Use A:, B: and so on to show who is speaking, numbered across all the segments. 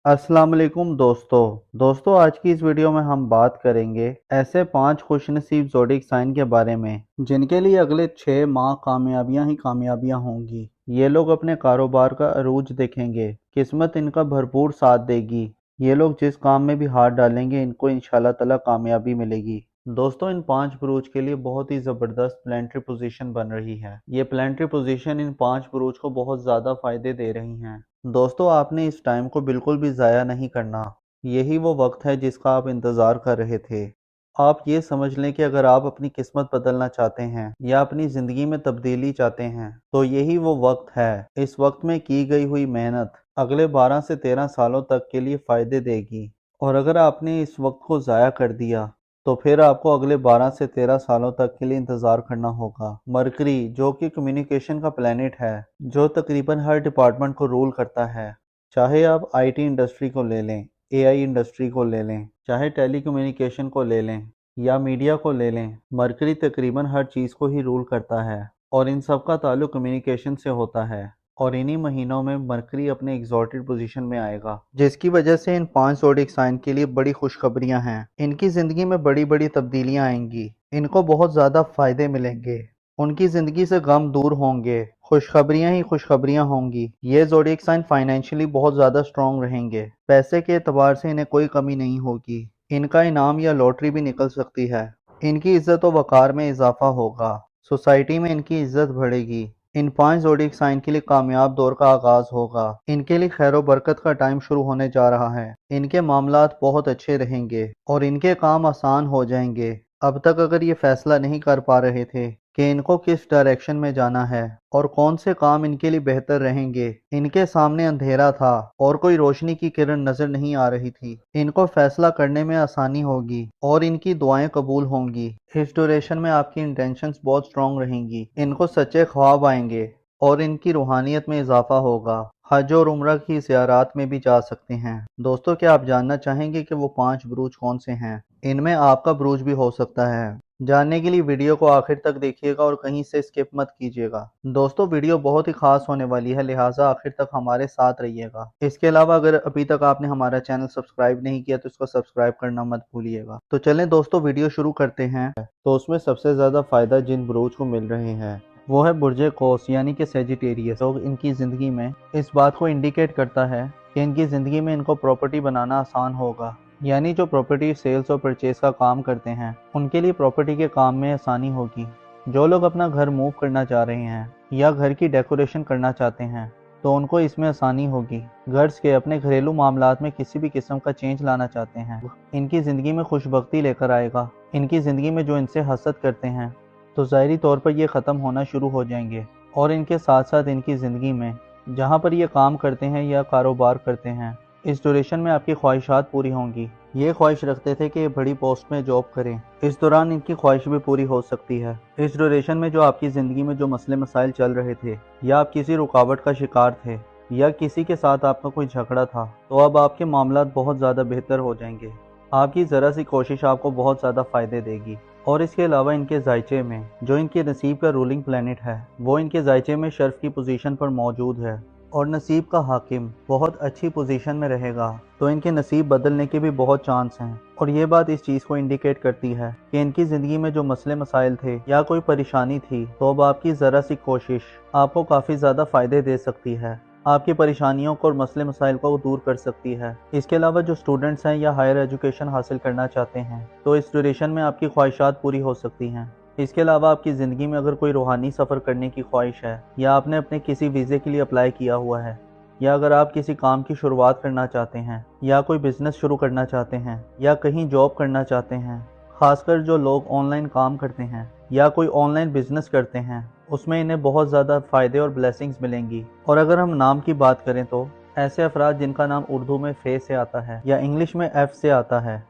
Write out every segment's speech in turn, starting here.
A: अस्सलाम वालेकुम दोस्तों आज की इस वीडियो में हम बात करेंगे ऐसे 5 खुशनसीब ज़ोडिक साइन के बारे में जिनके लिए अगले 6 माह कामयाबियां ही कामयाबियां होंगी। ये लोग अपने कारोबार का अरूज देखेंगे, किस्मत इनका भरपूर साथ देगी। ये लोग जिस काम में भी हाथ डालेंगे इनको इंशाल्लाह ताला कामयाबी मिलेगी। दोस्तों इन 5 बुरूज के लिए बहुत ही ज़बरदस्त प्लानिटरी पोजीशन बन रही है। ये प्लानिटरी पोजीशन इन 5 बुरूज को बहुत ज़्यादा फायदे दे रही हैं। दोस्तों आपने इस टाइम को बिल्कुल भी ज़ाया नहीं करना। यही वो वक्त है जिसका आप इंतज़ार कर रहे थे। आप ये समझ लें कि अगर आप अपनी किस्मत बदलना चाहते हैं या अपनी ज़िंदगी में तब्दीली चाहते हैं तो यही वो वक्त है। इस वक्त में की गई हुई मेहनत अगले 12 से 13 सालों तक के लिए फ़ायदे देगी, और अगर आपने इस वक्त को ज़ाया कर दिया तो फिर आपको अगले 12 से 13 सालों तक के लिए इंतज़ार करना होगा। मरकरी जो कि कम्युनिकेशन का प्लैनेट है, जो तकरीबन हर डिपार्टमेंट को रूल करता है, चाहे आप आईटी इंडस्ट्री को ले लें, एआई इंडस्ट्री को ले लें, चाहे टेली कम्युनिकेशन को ले लें या मीडिया को ले लें, मरकरी तकरीबन हर चीज़ को ही रूल करता है और इन सब का ताल्लुक कम्युनिकेशन से होता है। और इन्हीं महीनों में मरकरी अपने एग्जॉल्टेड पोजीशन में आएगा, जिसकी वजह से इन 5 ज़ोडिक साइन के लिए बड़ी खुशखबरियां हैं। इनकी ज़िंदगी में बड़ी बड़ी तब्दीलियां आएंगी, इनको बहुत ज़्यादा फ़ायदे मिलेंगे, उनकी ज़िंदगी से गम दूर होंगे, खुशखबरियां ही खुशखबरियां होंगी। ये ज़ोडिक साइन फाइनेंशियली बहुत ज़्यादा स्ट्रॉन्ग रहेंगे, पैसे के एतबार से इन्हें कोई कमी नहीं होगी। इनका इनाम या लॉटरी भी निकल सकती है। इनकी इज्जत व वक़ार में इजाफा होगा, सोसाइटी में इनकी इज्जत बढ़ेगी। इन 5 ज़ोडिक साइन के लिए कामयाब दौर का आगाज होगा। इनके लिए खैर बरकत का टाइम शुरू होने जा रहा है। इनके मामलात बहुत अच्छे रहेंगे और इनके काम आसान हो जाएंगे। अब तक अगर ये फैसला नहीं कर पा रहे थे कि इनको किस डायरेक्शन में जाना है और कौन से काम इनके लिए बेहतर रहेंगे, इनके सामने अंधेरा था और कोई रोशनी की किरण नजर नहीं आ रही थी, इनको फैसला करने में आसानी होगी और इनकी दुआएं कबूल होंगी। इस ड्यूरेशन में आपकी इंटेंशंस बहुत स्ट्रांग रहेंगी, इनको सच्चे ख्वाब आएंगे और इनकी रूहानियत में इजाफा होगा। हज और उम्रा की ज़ियारात में भी जा सकते हैं। दोस्तों क्या आप जानना चाहेंगे कि वो 5 बुरूज कौन से हैं? इनमें आपका बुरूज भी हो सकता है। जानने के लिए वीडियो को आखिर तक देखिएगा और कहीं से स्किप मत कीजिएगा। दोस्तों वीडियो बहुत ही खास होने वाली है, लिहाजा आखिर तक हमारे साथ रहिएगा। इसके अलावा अगर अभी तक आपने हमारा चैनल सब्सक्राइब नहीं किया तो इसको सब्सक्राइब करना मत भूलिएगा। तो चलें दोस्तों वीडियो शुरू करते हैं। तो उसमें सबसे ज़्यादा फ़ायदा जिन बुरूज को मिल रहे हैं वो है बुर्जे कौस यानी कि सेजिटेरियस। लोग इनकी ज़िंदगी में इस बात को इंडिकेट करता है कि इनकी ज़िंदगी में इनको प्रॉपर्टी बनाना आसान होगा, यानी जो प्रॉपर्टी सेल्स और परचेज का काम करते हैं उनके लिए प्रॉपर्टी के काम में आसानी होगी। जो लोग अपना घर मूव करना चाह रहे हैं या घर की डेकोरेशन करना चाहते हैं तो उनको इसमें आसानी होगी। गर्ल्स के अपने घरेलू मामलात में किसी भी किस्म का चेंज लाना चाहते हैं, इनकी ज़िंदगी में खुशबख्ती लेकर आएगा। इनकी ज़िंदगी में जो इनसे हसद करते हैं तो ज़ाहिरी तौर पर ये ख़त्म होना शुरू हो जाएंगे, और इनके साथ साथ इनकी ज़िंदगी में जहाँ पर ये काम करते हैं या कारोबार करते हैं इस ड्यूरेशन में आपकी ख्वाहिशात पूरी होंगी। ये ख्वाहिश रखते थे कि ये बड़ी पोस्ट में जॉब करें, इस दौरान इनकी ख्वाहिश भी पूरी हो सकती है। इस ड्यूरेशन में जो आपकी ज़िंदगी में जो मसले मसाइल चल रहे थे या आप किसी रुकावट का शिकार थे या किसी के साथ आपका कोई झगड़ा था तो अब आपके मामलात बहुत ज़्यादा बेहतर हो जाएंगे। आपकी ज़रा सी कोशिश आपको बहुत ज़्यादा फ़ायदे देगी। और इसके अलावा इनके जायचे में जो इनके नसीब का रूलिंग प्लैनेट है वो इनके जायचे में शर्फ की पोजीशन पर मौजूद है और नसीब का हाकिम बहुत अच्छी पोजीशन में रहेगा, तो इनके नसीब बदलने के भी बहुत चांस हैं। और ये बात इस चीज़ को इंडिकेट करती है कि इनकी ज़िंदगी में जो मसले मसाइल थे या कोई परेशानी थी तो अब आपकी ज़रा सी कोशिश आपको काफ़ी ज़्यादा फ़ायदे दे सकती है, आपकी परेशानियों को और मसले मसाइल को दूर कर सकती है। इसके अलावा जो स्टूडेंट्स हैं या हायर एजुकेशन हासिल करना चाहते हैं तो इस ड्यूरेशन में आपकी ख्वाहिशात पूरी हो सकती हैं। इसके अलावा आपकी ज़िंदगी में अगर कोई रूहानी सफ़र करने की ख्वाहिश है या आपने अपने किसी वीज़े के लिए अप्लाई किया हुआ है या अगर आप किसी काम की शुरुआत करना चाहते हैं या कोई बिज़नेस शुरू करना चाहते हैं या कहीं जॉब करना चाहते हैं, ख़ासकर जो लोग ऑनलाइन काम करते हैं या कोई ऑनलाइन बिज़नेस करते हैं उसमें इन्हें बहुत ज़्यादा फ़ायदे और ब्लेसिंग्स मिलेंगी। और अगर हम नाम की बात करें तो ऐसे अफराद जिनका नाम उर्दू में फे से आता है या इंग्लिश में एफ से आता है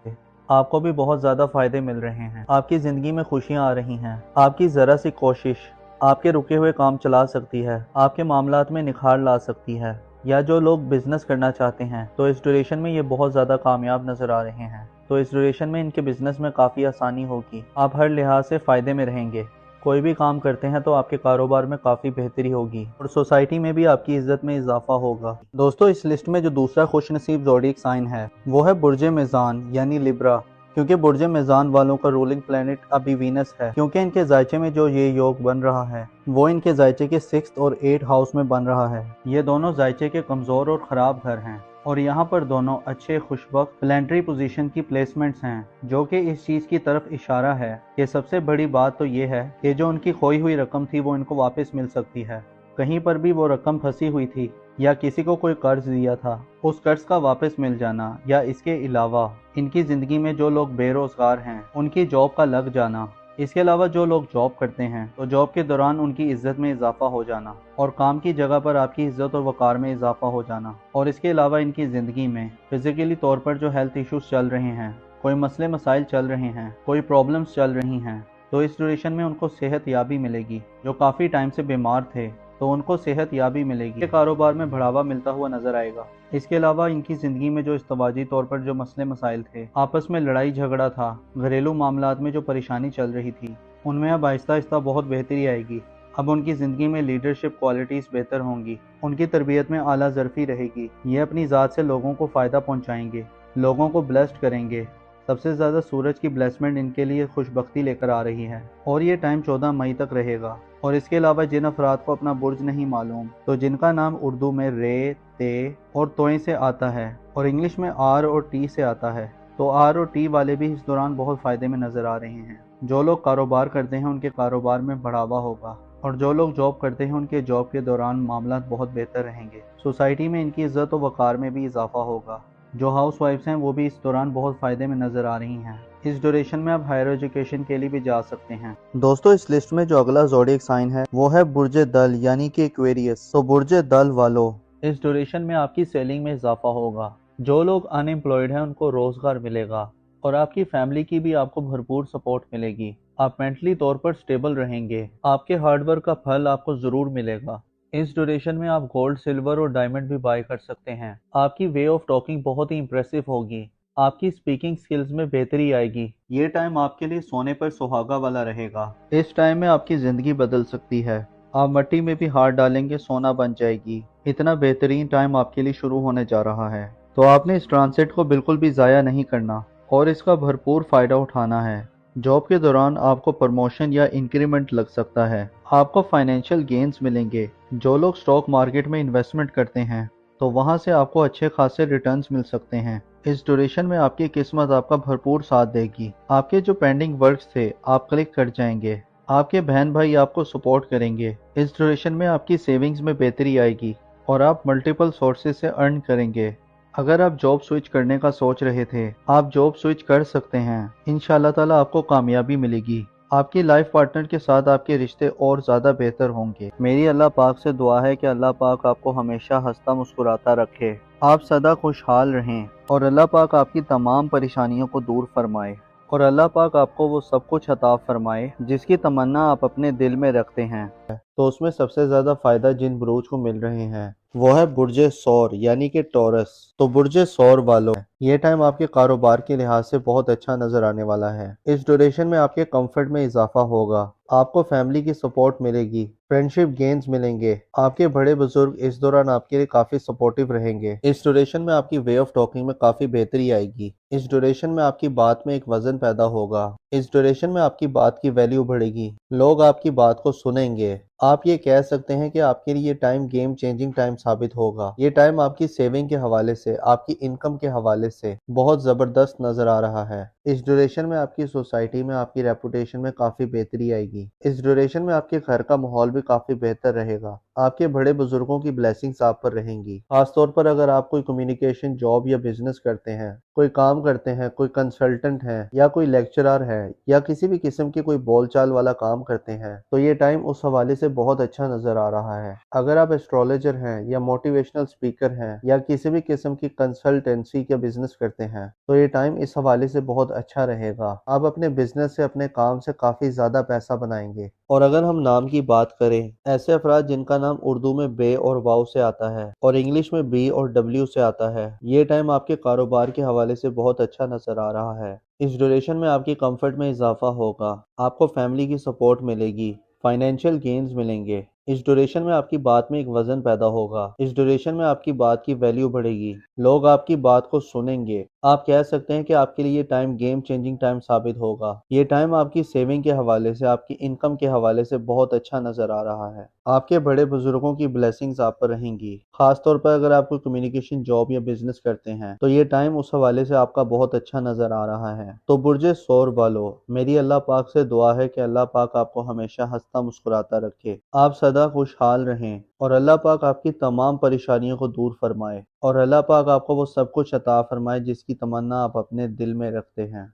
A: आपको भी बहुत ज़्यादा फ़ायदे मिल रहे हैं। आपकी ज़िंदगी में खुशियाँ आ रही हैं। आपकी ज़रा सी कोशिश आपके रुके हुए काम चला सकती है, आपके मामलात में निखार ला सकती है। या जो लोग बिज़नेस करना चाहते हैं तो इस ड्यूरेशन में ये बहुत ज़्यादा कामयाब नज़र आ रहे हैं, तो इस ड्यूरेशन में इनके बिज़नेस में काफ़ी आसानी होगी। आप हर लिहाज से फ़ायदे में रहेंगे। कोई भी काम करते हैं तो आपके कारोबार में काफ़ी बेहतरी होगी और सोसाइटी में भी आपकी इज्जत में इजाफा होगा। दोस्तों, इस लिस्ट में जो दूसरा खुशनसीब ज़ोडिएक साइन है वो है बुर्ज मीज़ान यानी लिब्रा। क्योंकि बुर्ज मीज़ान वालों का रूलिंग प्लेनेट अभी वीनस है, क्योंकि इनके जायचे में जो ये योग बन रहा है वो इनके जायचे के 6th और 8th हाउस में बन रहा है। ये दोनों जायचे के कमज़ोर और ख़राब घर हैं और यहाँ पर दोनों अच्छे खुशबख्त प्लानिटरी पोजीशन की प्लेसमेंट्स हैं, जो कि इस चीज़ की तरफ इशारा है कि सबसे बड़ी बात तो ये है कि जो उनकी खोई हुई रकम थी वो इनको वापस मिल सकती है। कहीं पर भी वो रकम फंसी हुई थी या किसी को कोई कर्ज दिया था, उस कर्ज का वापस मिल जाना, या इसके अलावा इनकी ज़िंदगी में जो लोग बेरोज़गार हैं उनकी जॉब का लग जाना, इसके अलावा जो लोग जॉब करते हैं तो जॉब के दौरान उनकी इज्जत में इजाफा हो जाना और काम की जगह पर आपकी इज्जत और वक़ार में इजाफा हो जाना, और इसके अलावा इनकी ज़िंदगी में फिजिकली तौर पर जो हेल्थ इश्यूज चल रहे हैं, कोई मसले मसाइल चल रहे हैं, कोई प्रॉब्लम्स चल रही हैं, तो इस ड्यूरेशन में उनको सेहत याबी मिलेगी। जो काफ़ी टाइम से बीमार थे तो उनको सेहत याबी मिलेगी, ये कारोबार में बढ़ावा मिलता हुआ नजर आएगा। इसके अलावा इनकी ज़िंदगी में जो इस्तवाजी तौर पर जो मसले मसाइल थे, आपस में लड़ाई झगड़ा था, घरेलू मामलात में जो परेशानी चल रही थी, उनमें अब आहिस्ता आहिस्ता बहुत बेहतरी आएगी। अब उनकी ज़िंदगी में लीडरशिप क्वालिटीज़ बेहतर होंगी, उनकी तरबियत में आला ज़रफ़ी रहेगी, ये अपनी ज़ात से लोगों को फ़ायदा पहुँचाएंगे, लोगों को ब्लेस्ड करेंगे। सबसे ज़्यादा सूरज की ब्लेसमेंट इनके लिए खुशबख्ती लेकर आ रही है और ये टाइम 14 मई तक रहेगा। और इसके अलावा जिन अफराद को अपना बुर्ज नहीं मालूम, तो जिनका नाम उर्दू में रे, ते और तोए से आता है और इंग्लिश में आर और टी से आता है, तो आर और टी वाले भी इस दौरान बहुत फ़ायदे में नज़र आ रहे हैं। जो लोग कारोबार करते हैं उनके कारोबार में बढ़ावा होगा और जो लोग जॉब करते हैं उनके जॉब के दौरान मामला बहुत बेहतर रहेंगे। सोसाइटी में इनकी इज़्ज़त और वक़ार में भी इजाफा होगा। जो हाउस वाइफ्स हैं वो भी इस दौरान बहुत फ़ायदे में नज़र आ रही हैं। इस ड्यूरेशन में आप हायर एजुकेशन के लिए भी जा सकते हैं। दोस्तों, इस लिस्ट में जो अगला ज़ोडिएक साइन है वो है बुर्ज दल यानी कि एक्वेरियस। तो बुर्ज दल वालों, इस ड्यूरेशन में आपकी सेलिंग में इजाफा होगा। जो लोग अनएम्प्लॉयड हैं उनको रोज़गार मिलेगा और आपकी फैमिली की भी आपको भरपूर सपोर्ट मिलेगी। आप मेंटली तौर पर स्टेबल रहेंगे, आपके हार्डवर्क का फल आपको ज़रूर मिलेगा। इस ड्यूरेशन में आप गोल्ड, सिल्वर और डायमंड भी बाय कर सकते हैं। आपकी वे ऑफ टॉकिंग बहुत ही इंप्रेसिव होगी, आपकी स्पीकिंग स्किल्स में बेहतरी आएगी। ये टाइम आपके लिए सोने पर सुहागा वाला रहेगा। इस टाइम में आपकी ज़िंदगी बदल सकती है। आप मिट्टी में भी हाथ डालेंगे सोना बन जाएगी। इतना बेहतरीन टाइम आपके लिए शुरू होने जा रहा है, तो आपने इस ट्रांसिट को बिल्कुल भी ज़ाया नहीं करना और इसका भरपूर फ़ायदा उठाना है। जॉब के दौरान आपको प्रमोशन या इंक्रीमेंट लग सकता है, आपको फाइनेंशियल गेन्स मिलेंगे। जो लोग स्टॉक मार्केट में इन्वेस्टमेंट करते हैं तो वहां से आपको अच्छे खासे रिटर्न्स मिल सकते हैं। इस ड्यूरेशन में आपकी किस्मत आपका भरपूर साथ देगी। आपके जो पेंडिंग वर्क्स थे आप क्लिक कर जाएंगे, आपके बहन भाई आपको सपोर्ट करेंगे। इस ड्यूरेशन में आपकी सेविंग्स में बेहतरी आएगी और आप मल्टीपल सोर्सेज से अर्न करेंगे। अगर आप जॉब स्विच करने का सोच रहे थे, आप जॉब स्विच कर सकते हैं। इंशाल्लाह ताला आपको कामयाबी मिलेगी। आपकी लाइफ पार्टनर के साथ आपके रिश्ते और ज़्यादा बेहतर होंगे। मेरी अल्लाह पाक से दुआ है कि अल्लाह पाक आपको हमेशा हंसता मुस्कुराता रखे, आप सदा खुशहाल रहें और अल्लाह पाक आपकी तमाम परेशानियों को दूर फरमाए और अल्लाह पाक आपको वो सब कुछ अता फरमाए जिसकी तमन्ना आप अपने दिल में रखते हैं। तो उसमें सबसे ज़्यादा फ़ायदा जिन बुरूज को मिल रहे हैं वो है बुर्ज सौर यानी कि टॉरस। तो बुर्ज सौर वालों, ये टाइम आपके कारोबार के लिहाज से बहुत अच्छा नजर आने वाला है। इस ड्यूरेशन में आपके कंफर्ट में इजाफा होगा, आपको फैमिली की सपोर्ट मिलेगी, फ्रेंडशिप गेन्स मिलेंगे। आपके बड़े बुजुर्ग इस दौरान आपके लिए काफ़ी सपोर्टिव रहेंगे। इस ड्यूरेशन में आपकी वे ऑफ टॉकिंग में काफ़ी बेहतरी आएगी। इस ड्यूरेशन में आपकी बात में एक वजन पैदा होगा। इस ड्यूरेशन में आपकी बात की वैल्यू बढ़ेगी, लोग आपकी बात को सुनेंगे। आप ये कह सकते हैं कि आपके लिए ये टाइम गेम चेंजिंग टाइम साबित होगा। ये टाइम आपकी सेविंग के हवाले से, आपकी इनकम के हवाले से बहुत ज़बरदस्त नज़र आ रहा है। इस ड्यूरेशन में आपकी सोसाइटी में आपकी रेपुटेशन में काफ़ी बेहतरी आएगी। इस ड्यूरेशन में आपके घर का माहौल भी काफ़ी बेहतर रहेगा। आपके बड़े बुजुर्गों की ब्लेसिंग्स आप पर रहेंगी। खासतौर पर अगर आप कोई कम्युनिकेशन जॉब या बिजनेस करते हैं, कोई काम करते हैं, कोई कंसल्टेंट है या कोई लेक्चरर है या किसी भी किस्म की कोई बोलचाल वाला काम करते हैं, तो ये टाइम उस हवाले से बहुत अच्छा नजर आ रहा है। अगर आप एस्ट्रोलॉजर हैं या मोटिवेशनल स्पीकर हैं या किसी भी किस्म की कंसल्टेंसी का बिजनेस करते हैं, तो ये टाइम इस हवाले से बहुत अच्छा रहेगा। आप अपने बिजनेस से, अपने काम से काफ़ी ज़्यादा पैसा बनाएंगे। और अगर हम नाम की बात करें, ऐसे अफराद जिनका नाम उर्दू में बे और वाव से आता है और इंग्लिश में बी और डब्ल्यू से आता है, ये टाइम आपके कारोबार के हवाले से बहुत अच्छा नजर आ रहा है। इस ड्यूरेशन में आपकी कंफर्ट में इजाफा होगा, आपको फैमिली की सपोर्ट मिलेगी, फाइनेंशियल गेन्स मिलेंगे। इस ड्यूरेशन में आपकी बात में एक वजन पैदा होगा, इस ड्यूरेशन में आपकी बात की वैल्यू बढ़ेगी, लोग आपकी बात को सुनेंगे। आप कह सकते हैं कि आपके लिए ये टाइम गेम चेंजिंग टाइम साबित होगा। ये टाइम आपकी सेविंग के हवाले से, आपकी इनकम के हवाले से बहुत अच्छा नजर आ रहा है। आपके बड़े बुजुर्गों की ब्लेसिंग्स आप पर रहेंगी। खास तौर पर अगर आप कोई कम्युनिकेशन जॉब या बिजनेस करते हैं तो ये टाइम उस हवाले से आपका बहुत अच्छा नजर आ रहा है। तो बुर्जे सौर वालों, मेरी अल्लाह पाक से दुआ है कि अल्लाह पाक आपको हमेशा हंसता मुस्कुराता रखे, आप सदा खुशहाल रहें और अल्लाह पाक आपकी तमाम परेशानियों को दूर फरमाए और अल्लाह पाक आपको वो सब कुछ अता फरमाए जिसकी तमन्ना आप अपने दिल में रखते हैं।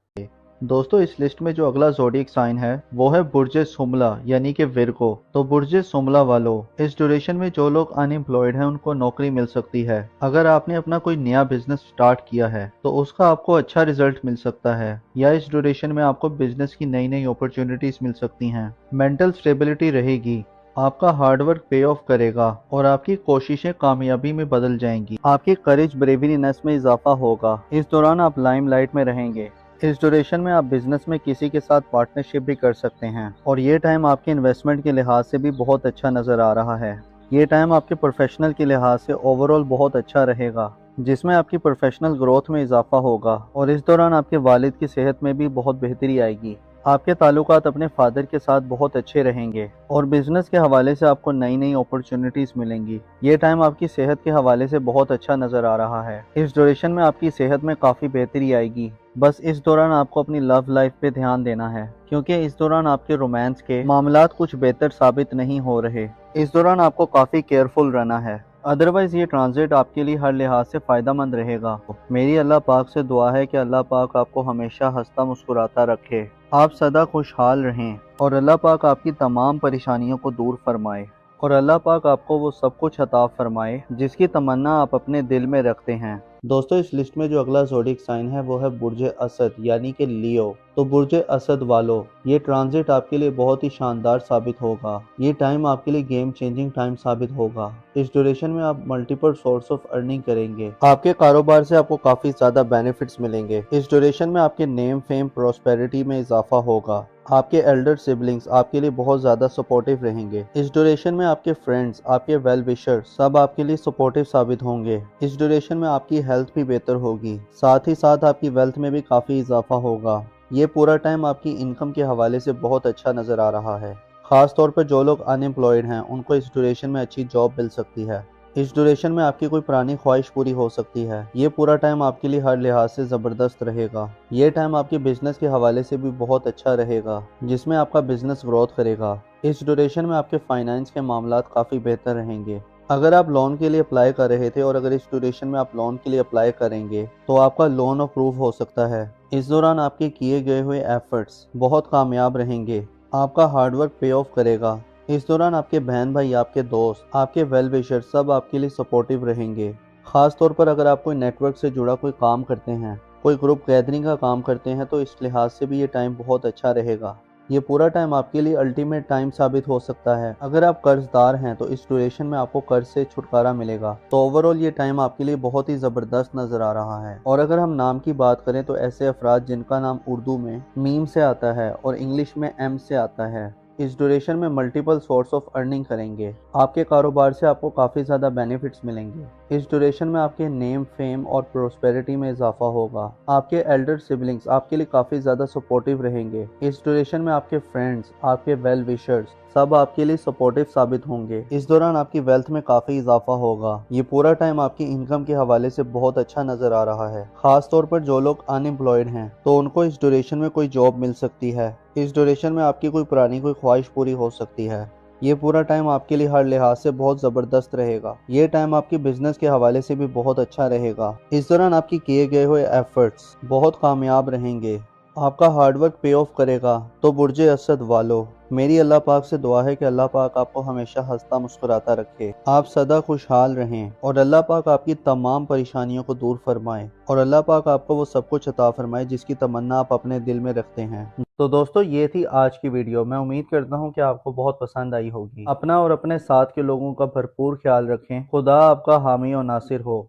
A: दोस्तों, इस लिस्ट में जो अगला ज़ोडिएक साइन है वो है बुर्जे सुमला यानी कि विर्गो। तो बुर्जे सुमला वालों, इस ड्यूरेशन में जो लोग अनएम्प्लॉयड हैं उनको नौकरी मिल सकती है। अगर आपने अपना कोई नया बिजनेस स्टार्ट किया है तो उसका आपको अच्छा रिजल्ट मिल सकता है, या इस ड्यूरेशन में आपको बिजनेस की नई नई अपॉर्चुनिटीज मिल सकती हैं। मेंटल स्टेबिलिटी रहेगी, आपका हार्डवर्क पे ऑफ करेगा और आपकी कोशिशें कामयाबी में बदल जाएंगी। आपकी करेज ब्रेवरीनेस में इजाफा होगा। इस दौरान आप लाइमलाइट में रहेंगे। इस ड्यूरेशन में आप बिजनेस में किसी के साथ पार्टनरशिप भी कर सकते हैं और ये टाइम आपके इन्वेस्टमेंट के लिहाज से भी बहुत अच्छा नज़र आ रहा है। ये टाइम आपके प्रोफेशनल के लिहाज से ओवरऑल बहुत अच्छा रहेगा, जिसमें आपकी प्रोफेशनल ग्रोथ में इजाफा होगा और इस दौरान आपके वालिद की सेहत में भी बहुत बेहतरी आएगी। आपके ताल्लुकात अपने फादर के साथ बहुत अच्छे रहेंगे और बिजनेस के हवाले से आपको नई नई अपॉर्चुनिटीज मिलेंगी। ये टाइम आपकी सेहत के हवाले से बहुत अच्छा नजर आ रहा है। इस ड्यूरेशन में आपकी सेहत में काफी बेहतरी आएगी। बस इस दौरान आपको अपनी लव लाइफ पे ध्यान देना है, क्योंकि इस दौरान आपके रोमांस के मामलात कुछ बेहतर साबित नहीं हो रहे। इस दौरान आपको काफी केयरफुल रहना है, अदरवाइज ये ट्रांजिट आपके लिए हर लिहाज से फायदेमंद रहेगा। मेरी अल्लाह पाक से दुआ है कि अल्लाह पाक आपको हमेशा हंसता मुस्कुराता रखे, आप सदा खुशहाल रहें और अल्लाह पाक आपकी तमाम परेशानियों को दूर फरमाए और अल्लाह पाक आपको वो सब कुछ अता फरमाए जिसकी तमन्ना आप अपने दिल में रखते हैं। दोस्तों, इस लिस्ट में जो अगला ज़ोडिएक साइन है वो है बुर्जे असद यानी कि लियो। तो बुर्जे असद वालों, ये ट्रांजिट आपके लिए बहुत ही शानदार साबित होगा। ये टाइम आपके लिए गेम चेंजिंग टाइम साबित होगा। इस ड्यूरेशन में आप मल्टीपल सोर्स ऑफ अर्निंग करेंगे। आपके कारोबार से आपको काफी ज्यादा बेनिफिट्स मिलेंगे। इस ड्यूरेशन में आपके नेम फेम प्रोस्पेरिटी में इजाफा होगा। आपके एल्डर सिबलिंग्स आपके लिए बहुत ज्यादा सपोर्टिव रहेंगे। इस ड्यूरेशन में आपके फ्रेंड्स, आपके वेल विशर सब आपके लिए सपोर्टिव साबित होंगे। इस ड्यूरेशन में आपकी हेल्थ भी बेहतर होगी, साथ ही साथ आपकी वेल्थ में भी काफी इजाफा होगा। ये पूरा टाइम आपकी इनकम के हवाले से बहुत अच्छा नजर आ रहा है। खास तौर पर जो लोग अनएम्प्लॉयड हैं उनको इस ड्यूरेशन में अच्छी जॉब मिल सकती है। इस ड्यूरेशन में आपकी कोई पुरानी ख्वाहिश पूरी हो सकती है। ये पूरा टाइम आपके लिए हर लिहाज से ज़बरदस्त रहेगा। ये टाइम आपके बिजनेस के हवाले से भी बहुत अच्छा रहेगा, जिसमें आपका बिजनेस ग्रोथ करेगा। इस ड्यूरेशन में आपके फाइनेंस के मामलात काफ़ी बेहतर रहेंगे। अगर आप लोन के लिए अप्लाई कर रहे थे और अगर इस ड्यूरेशन में आप लोन के लिए अप्लाई करेंगे तो आपका लोन अप्रूव हो सकता है। इस दौरान आपके किए गए हुए एफर्ट्स बहुत कामयाब रहेंगे। आपका हार्डवर्क पे ऑफ करेगा। इस दौरान आपके बहन भाई, आपके दोस्त, आपके वेल विशर सब आपके लिए सपोर्टिव रहेंगे। खास तौर पर अगर आप कोई नेटवर्क से जुड़ा कोई काम करते हैं, कोई ग्रुप गैदरिंग का काम करते हैं तो इस लिहाज से भी ये टाइम बहुत अच्छा रहेगा। ये पूरा टाइम आपके लिए अल्टीमेट टाइम साबित हो सकता है। अगर आप कर्जदार हैं तो इस ड्यूरेशन में आपको कर्ज से छुटकारा मिलेगा। तो ओवरऑल ये टाइम आपके लिए बहुत ही ज़बरदस्त नज़र आ रहा है। और अगर हम नाम की बात करें तो ऐसे अफराद जिनका नाम उर्दू में मीम से आता है और इंग्लिश में एम से आता है, इस ड्यूरेशन में मल्टीपल सोर्स ऑफ अर्निंग करेंगे। आपके कारोबार से आपको काफ़ी ज़्यादा बेनिफिट्स मिलेंगे। इस ड्यूरेशन में आपके नेम फेम और प्रोस्पेरिटी में इजाफा होगा। आपके एल्डर सिबलिंग्स आपके लिए काफ़ी ज़्यादा सपोर्टिव रहेंगे। इस ड्यूरेशन में आपके फ्रेंड्स, आपके वेल विशर्स सब आपके लिए सपोर्टिव साबित होंगे। इस दौरान आपकी वेल्थ में काफ़ी इजाफा होगा। ये पूरा टाइम आपकी इनकम के हवाले से बहुत अच्छा नज़र आ रहा है। खास तौर पर जो लोग अनएम्प्लॉयड हैं तो उनको इस ड्यूरेशन में कोई जॉब मिल सकती है। इस ड्यूरेशन में आपकी कोई पुरानी कोई ख्वाहिश पूरी हो सकती है। ये पूरा टाइम आपके लिए हर लिहाज से बहुत ज़बरदस्त रहेगा। ये टाइम आपकी बिजनेस के हवाले से भी बहुत अच्छा रहेगा। इस दौरान आपकी किए गए हुए एफर्ट्स बहुत कामयाब रहेंगे। आपका हार्डवर्क पे ऑफ करेगा। तो बुर्जे असद वालों, मेरी अल्लाह पाक से दुआ है कि अल्लाह पाक आपको हमेशा हंसता मुस्कुराता रखे, आप सदा खुशहाल रहें और अल्लाह पाक आपकी तमाम परेशानियों को दूर फरमाए और अल्लाह पाक आपको वो सब कुछ अता फरमाए जिसकी तमन्ना आप अपने दिल में रखते हैं। तो दोस्तों, ये थी आज की वीडियो। मैं उम्मीद करता हूँ कि आपको बहुत पसंद आई होगी। अपना और अपने साथ के लोगों का भरपूर ख्याल रखें। खुदा आपका हामी और नासिर हो।